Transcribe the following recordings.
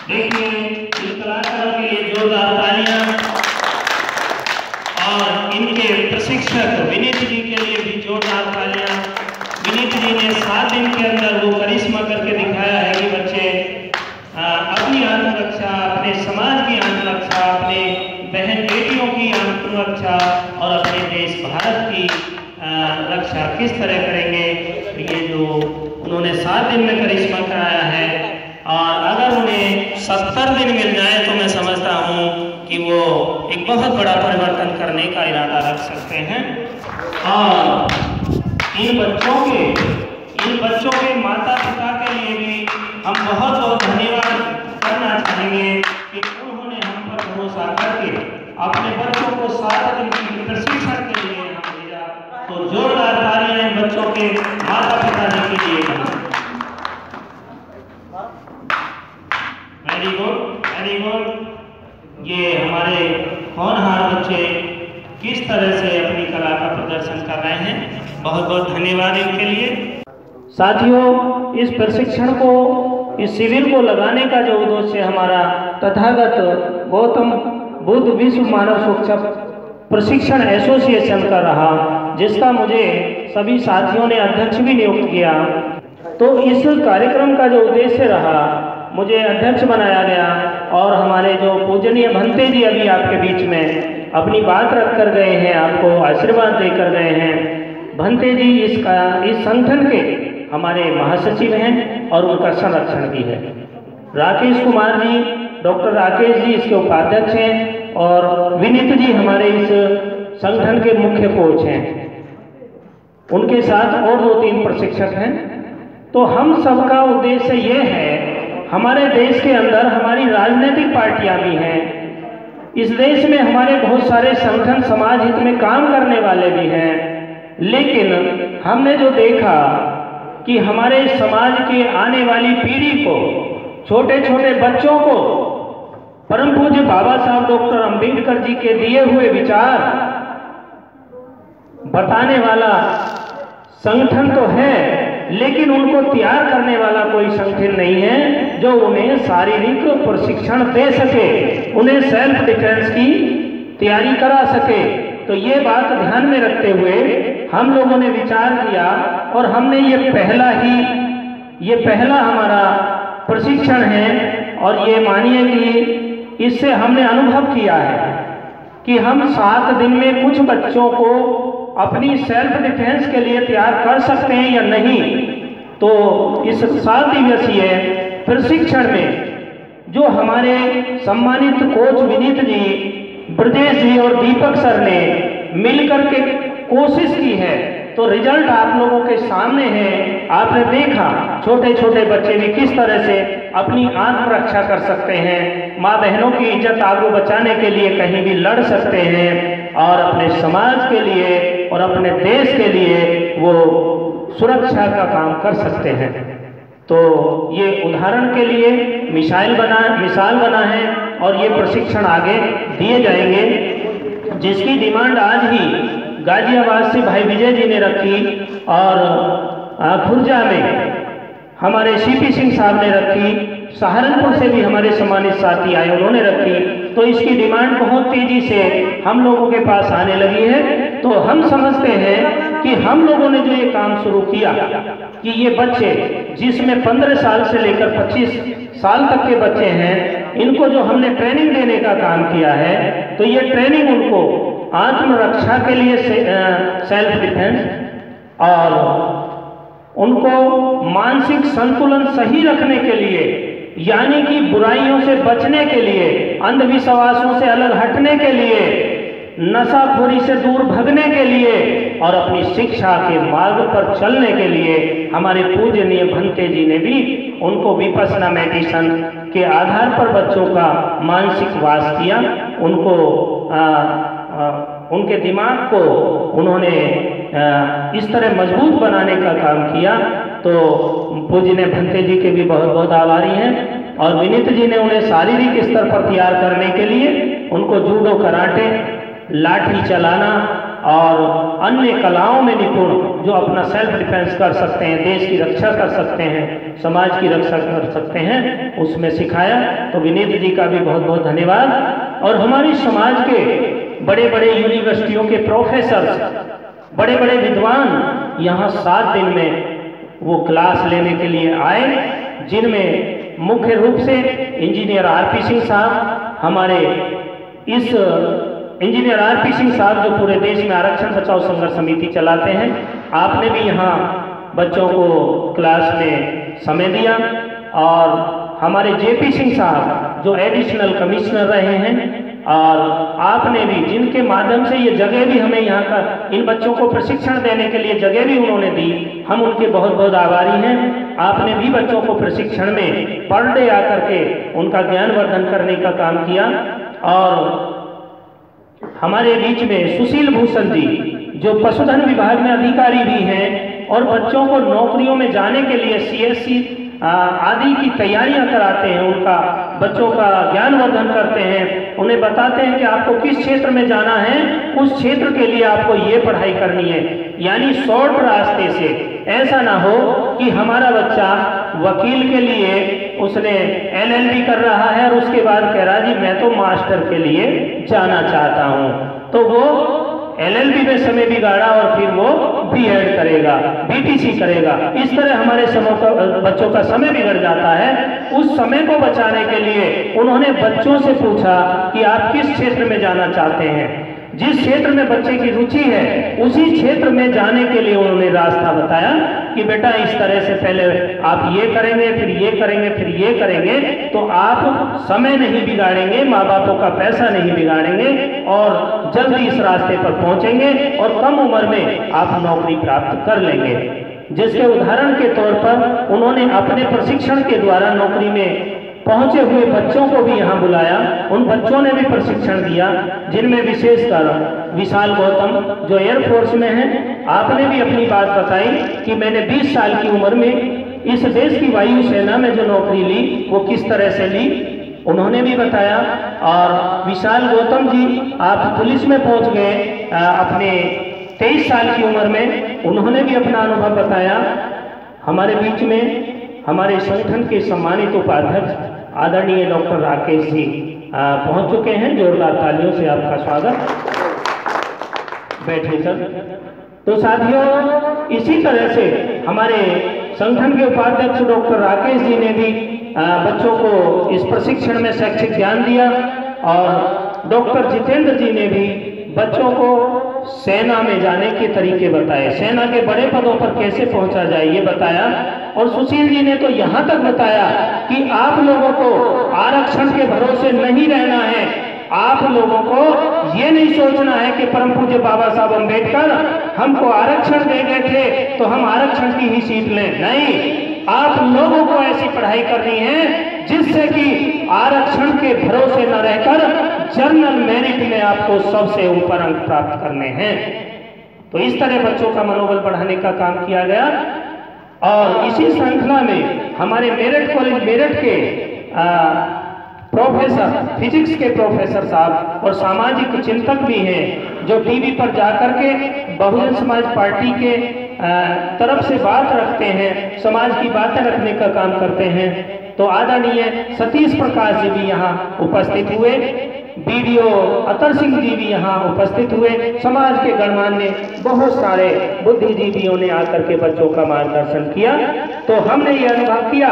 देखिए इन कलाकारों के लिए जोरदार तालियां और इनके प्रशिक्षक विनीत जी के लिए भी जोरदार तालियां। विनीत जी ने 7 दिन के अंदर वो करिश्मा करके दिखाया है कि बच्चे अपनी आत्मरक्षा, अपने समाज की आत्मरक्षा, अपने बहन बेटियों की आत्मरक्षा और अपने देश भारत की रक्षा किस तरह करेंगे। ये जो उन्होंने 7 दिन में करिश्मा कराया है और अगर उन्हें 70 दिन मिल जाए तो मैं समझता हूँ कि वो एक बहुत बड़ा परिवर्तन करने का इरादा रख सकते हैं। और इन बच्चों के माता पिता के लिए भी हम बहुत बहुत धन्यवाद करना चाहेंगे कि उन्होंने हम पर भरोसा करके अपने बच्चों को 7 दिन की प्रशिक्षण के लिए हम भेजा। तो जोरदार तालियां इन बच्चों के माता पिता जी के लिए। Very good, very good. ये हमारे होनहार बच्चे किस तरह से अपनी कला का प्रदर्शन कर रहे हैं, बहुत बहुत धन्यवाद इनके लिए। साथियों, इस प्रशिक्षण को, इस शिविर को लगाने का जो उद्देश्य हमारा तथागत गौतम बुद्ध विश्व मानव सुरक्षा प्रशिक्षण एसोसिएशन का रहा, जिसका मुझे सभी साथियों ने अध्यक्ष भी नियुक्त किया। तो इस कार्यक्रम का जो उद्देश्य रहा, मुझे अध्यक्ष बनाया गया और हमारे जो पूजनीय भंते जी अभी आपके बीच में अपनी बात रख कर गए हैं, आपको आशीर्वाद देकर गए हैं। भंते जी इस संगठन के हमारे महासचिव हैं और उनका संरक्षण भी है। राकेश कुमार जी, डॉक्टर राकेश जी इसके उपाध्यक्ष हैं और विनीत जी हमारे इस संगठन के मुख्य कोच हैं। उनके साथ और 2-3 प्रशिक्षक हैं। तो हम सबका उद्देश्य ये है, हमारे देश के अंदर हमारी राजनीतिक पार्टियां भी हैं, इस देश में हमारे बहुत सारे संगठन समाज हित में काम करने वाले भी हैं, लेकिन हमने जो देखा कि हमारे समाज के आने वाली पीढ़ी को, छोटे छोटे बच्चों को परम पूज्य बाबा साहब डॉक्टर अंबेडकर जी के दिए हुए विचार बताने वाला संगठन तो है, लेकिन उनको तैयार करने वाला कोई संगठन नहीं है जो उन्हें शारीरिक प्रशिक्षण दे सके, उन्हें सेल्फ डिफेंस की तैयारी करा सके। तो ये बात ध्यान में रखते हुए हम लोगों ने विचार किया और हमने ये पहला हमारा प्रशिक्षण है। और ये मानिए कि इससे हमने अनुभव किया है कि हम 7 दिन में कुछ बच्चों को अपनी सेल्फ डिफेंस के लिए तैयार कर सकते हैं या नहीं। तो इस 7 दिवसीय प्रशिक्षण में जो हमारे सम्मानित कोच विनीत जी, ब्रजेश जी और दीपक सर ने मिलकर के कोशिश की है, तो रिजल्ट आप लोगों के सामने है। आपने देखा छोटे छोटे बच्चे भी किस तरह से अपनी आत्मरक्षा कर सकते हैं, माँ बहनों की इज्जत आबरू बचाने के लिए कहीं भी लड़ सकते हैं और अपने समाज के लिए और अपने देश के लिए वो सुरक्षा का काम कर सकते हैं। तो ये उदाहरण के लिए मिसाल बना है और ये प्रशिक्षण आगे दिए जाएंगे, जिसकी डिमांड आज ही गाजियाबाद से भाई विजय जी ने रखी और खुर्जा में हमारे सीपी सिंह साहब ने रखी, सहारनपुर से भी हमारे सम्मानित साथी आए, उन्होंने रखी। तो इसकी डिमांड बहुत तेजी से हम लोगों के पास आने लगी है। तो हम समझते हैं कि हम लोगों ने जो ये काम शुरू किया कि ये बच्चे जिसमें 15 साल से लेकर 25 साल तक के बच्चे हैं, इनको जो हमने ट्रेनिंग देने का काम किया है, तो ये ट्रेनिंग उनको आत्मरक्षा के लिए सेल्फ डिफेंस और उनको मानसिक संतुलन सही रखने के लिए, यानी कि बुराइयों से बचने के लिए, अंधविश्वासों से अलग हटने के लिए, नशाखोरी से दूर भगने के लिए और अपनी शिक्षा के मार्ग पर चलने के लिए हमारे पूजनीय भंते जी ने भी उनको विपश्यना मेडिटेशन के आधार पर बच्चों का मानसिक वास किया। उनको उनके दिमाग को उन्होंने इस तरह मजबूत बनाने का काम किया। तो पूजनीय भंते जी के भी बहुत बहुत आभारी हैं। और विनीत जी ने उन्हें शारीरिक स्तर पर तैयार करने के लिए उनको जूडो, कराटे, लाठी चलाना और अन्य कलाओं में निपुण जो अपना सेल्फ डिफेंस कर सकते हैं, देश की रक्षा कर सकते हैं, समाज की रक्षा कर सकते हैं, उसमें सिखाया। तो विनीत जी का भी बहुत बहुत धन्यवाद। और हमारी समाज के बड़े बड़े यूनिवर्सिटियों के प्रोफेसर, बड़े बड़े विद्वान यहाँ 7 दिन में वो क्लास लेने के लिए आए, जिनमें मुख्य रूप से इंजीनियर आरपी सिंह साहब, हमारे इस इंजीनियर आरपी सिंह साहब जो पूरे देश में आरक्षण बचाओ संघर्ष समिति चलाते हैं, आपने भी यहाँ बच्चों को क्लास में समय दिया। और हमारे जेपी सिंह साहब जो एडिशनल कमिश्नर रहे हैं, और आपने भी, जिनके माध्यम से ये जगह भी हमें यहाँ का इन बच्चों को प्रशिक्षण देने के लिए जगह भी उन्होंने दी, हम उनके बहुत बहुत आभारी हैं। आपने भी बच्चों को प्रशिक्षण में पर डे आकर के उनका ज्ञानवर्धन करने का काम किया। और हमारे बीच में सुशील भूषण जी जो पशुधन विभाग में अधिकारी भी हैं और बच्चों को नौकरियों में जाने के लिए सीएससी आदि की तैयारियां कराते हैं, उनका बच्चों का ज्ञानवर्धन करते हैं, उन्हें बताते हैं कि आपको किस क्षेत्र में जाना है, उस क्षेत्र के लिए आपको ये पढ़ाई करनी है, यानी शॉर्ट रास्ते से। ऐसा ना हो कि हमारा बच्चा वकील के लिए उसने LLB कर रहा है और उसके बाद कह रहा जी मैं तो मास्टर के लिए जाना चाहता हूँ, तो वो LLB में समय बिगाड़ा और फिर वो B.Ed करेगा, BTC करेगा। इस तरह हमारे बच्चों का समय बिगड़ जाता है। उस समय को बचाने के लिए उन्होंने बच्चों से पूछा कि आप किस क्षेत्र में जाना चाहते हैं। जिस क्षेत्र में बच्चे की रुचि है उसी क्षेत्र में जाने के लिए उन्होंने रास्ता बताया कि बेटा इस तरह से पहले आप ये करेंगे, फिर ये करेंगे, फिर ये करेंगे, तो आप समय नहीं बिगाड़ेंगे, माँ बापों का पैसा नहीं बिगाड़ेंगे और जल्दी इस रास्ते पर पहुंचेंगे और कम उम्र में आप नौकरी प्राप्त कर लेंगे। जिसके उदाहरण के तौर पर उन्होंने अपने प्रशिक्षण के द्वारा नौकरी में पहुंचे हुए बच्चों को भी यहाँ बुलाया, उन बच्चों ने भी प्रशिक्षण दिया, जिनमें विशेषकर विशाल गौतम जो एयरफोर्स में हैं, आपने भी अपनी बात बताई कि मैंने 20 साल की उम्र में इस देश की वायुसेना में जो नौकरी ली वो किस तरह से ली, उन्होंने भी बताया। और विशाल गौतम जी आप पुलिस में पहुंच गए अपने 23 साल की उम्र में, उन्होंने भी अपना अनुभव बताया। हमारे बीच में हमारे संगठन के सम्मानित उपाध्यक्ष आदरणीय डॉक्टर राकेश जी पहुंच चुके हैं, जोरदार तालियों से आपका स्वागत। बैठे सर। तो साथियों, इसी तरह से हमारे संगठन के उपाध्यक्ष डॉक्टर राकेश जी ने भी बच्चों को इस प्रशिक्षण में शैक्षिक ज्ञान दिया और डॉक्टर जितेंद्र जी ने भी बच्चों को सेना में जाने के तरीके बताए, सेना के बड़े पदों पर कैसे पहुंचा जाए ये बताया। और सुशील जी ने तो यहाँ तक बताया कि आप लोगों को आरक्षण के भरोसे नहीं रहना है, आप लोगों को ये नहीं सोचना है कि परम पूज्य बाबा साहब अम्बेडकर हमको आरक्षण दे गए थे तो हम आरक्षण की ही सीट लें। नहीं, आप लोगों को ऐसी पढ़ाई करनी है जिससे कि आरक्षण के भरोसे न रहकर जनरल मेरिट में आपको सबसे ऊपर अंक प्राप्त करने हैं। तो इस तरह बच्चों का मनोबल बढ़ाने का काम किया गया। और इसी श्रृंखला में हमारे मेरठ कॉलेज मेरठ के प्रोफेसर, फिजिक्स के प्रोफेसर साहब और सामाजिक चिंतक भी हैं, जो टीवी पर जाकर के बहुजन समाज पार्टी के तरफ से बात रखते हैं, समाज की बातें रखने का काम करते हैं। तो आदरणीय सतीश प्रकाश जी भी यहाँ उपस्थित हुए, BDO अतर सिंह जी भी यहाँ उपस्थित हुए, समाज के गणमान्य बहुत सारे बुद्धिजीवियों ने आकर के बच्चों का मार्गदर्शन किया। तो हमने ये अनुभव किया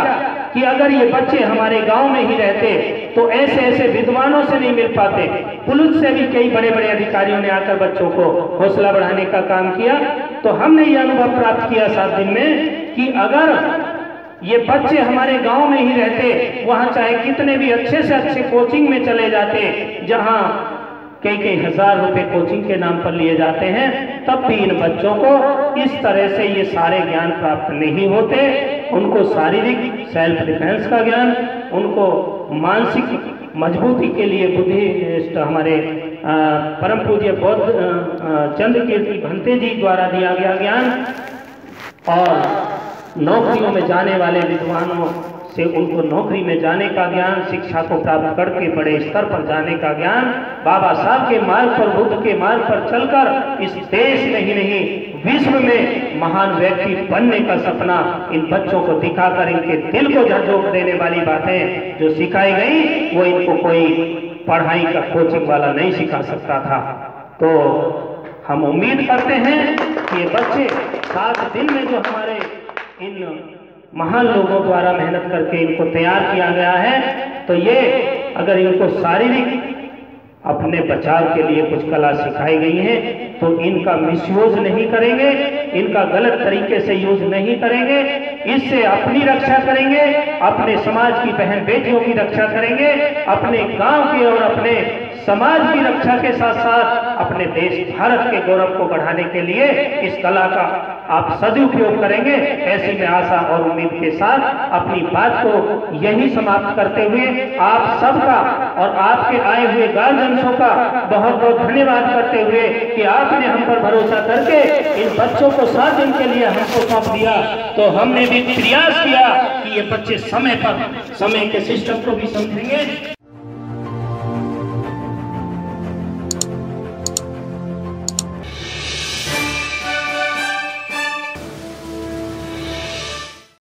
कि अगर ये बच्चे हमारे गांव में ही रहते तो ऐसे ऐसे विद्वानों से नहीं मिल पाते। पुलिस से भी कई बड़े बड़े अधिकारियों ने आकर बच्चों को हौसला बढ़ाने का काम किया। तो हमने ये अनुभव प्राप्त किया 7 दिन में कि अगर ये बच्चे हमारे गांव में ही रहते, वहां चाहे कितने भी अच्छे से अच्छे कोचिंग में चले जाते, जहां कई हजार रुपए कोचिंग के नाम पर लिए जाते हैं, तब भी इन बच्चों को इस तरह से ये सारे ज्ञान प्राप्त नहीं होते। उनको शारीरिक सेल्फ डिफेंस का ज्ञान, उनको मानसिक मजबूती के लिए बुद्धिस्ट हमारे परम पूज्य बौद्ध चंद्रकीर्ति भंते जी द्वारा दिया गया ज्ञान, और नौकरियों में जाने वाले विद्वानों से उनको नौकरी में जाने का ज्ञान, शिक्षा को प्राप्त करके बड़े स्तर पर जाने का ज्ञान, बाबा साहब के मार्ग पर, बुद्ध के मार्ग पर चलकर इस देश में ही नहीं विश्व में महान व्यक्ति बनने का सपना इन बच्चों को दिखाकर इनके दिल को झकझोर देने वाली बातें जो सिखाई गई वो इनको कोई पढ़ाई का कोचिंग वाला नहीं सिखा सकता था। तो हम उम्मीद करते हैं कि ये बच्चे 7 दिन में जो हमारे इन महान लोगों द्वारा मेहनत करके इनको तैयार किया गया है, तो ये अगर इनको शारीरिक अपने बचाव के लिए कुछ कला सिखाई गई है तो इनका मिसयूज नहीं करेंगे, इनका गलत तरीके से यूज नहीं करेंगे, इससे अपनी रक्षा करेंगे, अपने समाज की बहन बेटियों की रक्षा करेंगे, अपने गांव की और अपने समाज की रक्षा के साथ साथ अपने देश भारत के गौरव को बढ़ाने के लिए इस कला का आप सदुपयोग करेंगे। ऐसी में आशा और उम्मीद के साथ अपनी बात को यही समाप्त करते हुए आप सबका और आपके आए हुए गार्जियंसों का बहुत बहुत धन्यवाद करते हुए कि आपने हम पर भरोसा करके इन बच्चों को 7 दिन के लिए हमको सौंप दिया, तो हमने भी प्रयास किया कि ये बच्चे समय पर समय के सिस्टम को भी समझेंगे।